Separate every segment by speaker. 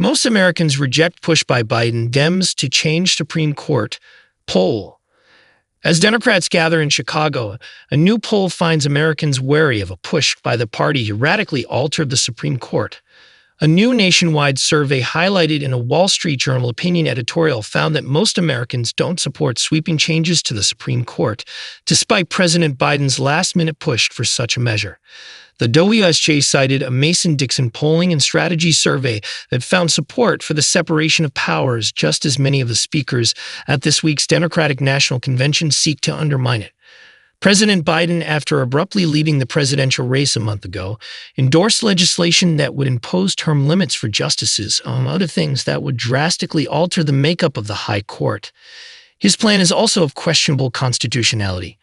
Speaker 1: Most Americans reject push by Biden Dems to change Supreme Court poll. As Democrats gather in Chicago, a new poll finds Americans wary of a push by the party to radically alter the Supreme Court. A new nationwide survey highlighted in a Wall Street Journal opinion editorial found that most Americans don't support sweeping changes to the Supreme Court, despite President Biden's last-minute push for such a measure. The WSJ cited a Mason-Dixon Polling Strategy survey that found support for the separation of powers, just as many of the speakers at this week's Democratic National Convention seek to undermine it. President Biden, after abruptly leaving the presidential race a month ago, endorsed legislation that would impose term limits for justices, among other things that would drastically alter the makeup of the High Court. His plan is also of questionable constitutionality.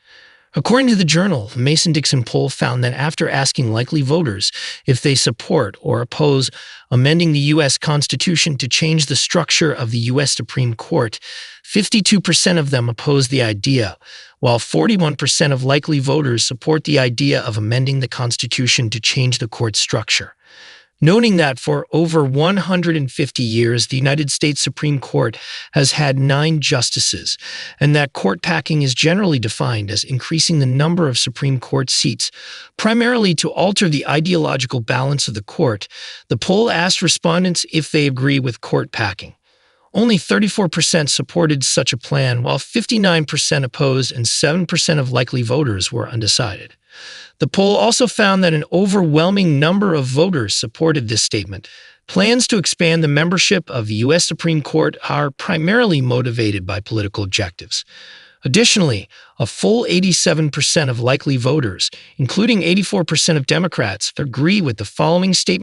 Speaker 1: According to the Journal, the Mason-Dixon poll found that after asking likely voters if they support or oppose amending the U.S. Constitution to change the structure of the U.S. Supreme Court, 52% of them oppose the idea, while 41% of likely voters support the idea of amending the Constitution to change the court structure. Noting that for over 150 years, the United States Supreme Court has had 9 justices, and that court packing is generally defined as increasing the number of Supreme Court seats, primarily to alter the ideological balance of the court, the poll asked respondents if they agree with court packing. Only 34% supported such a plan, while 59% opposed and 7% of likely voters were undecided. The poll also found that an overwhelming number of voters supported this statement. Plans to expand the membership of the U.S. Supreme Court are primarily motivated by political objectives. Additionally, a full 87% of likely voters, including 84% of Democrats, agree with the following statement.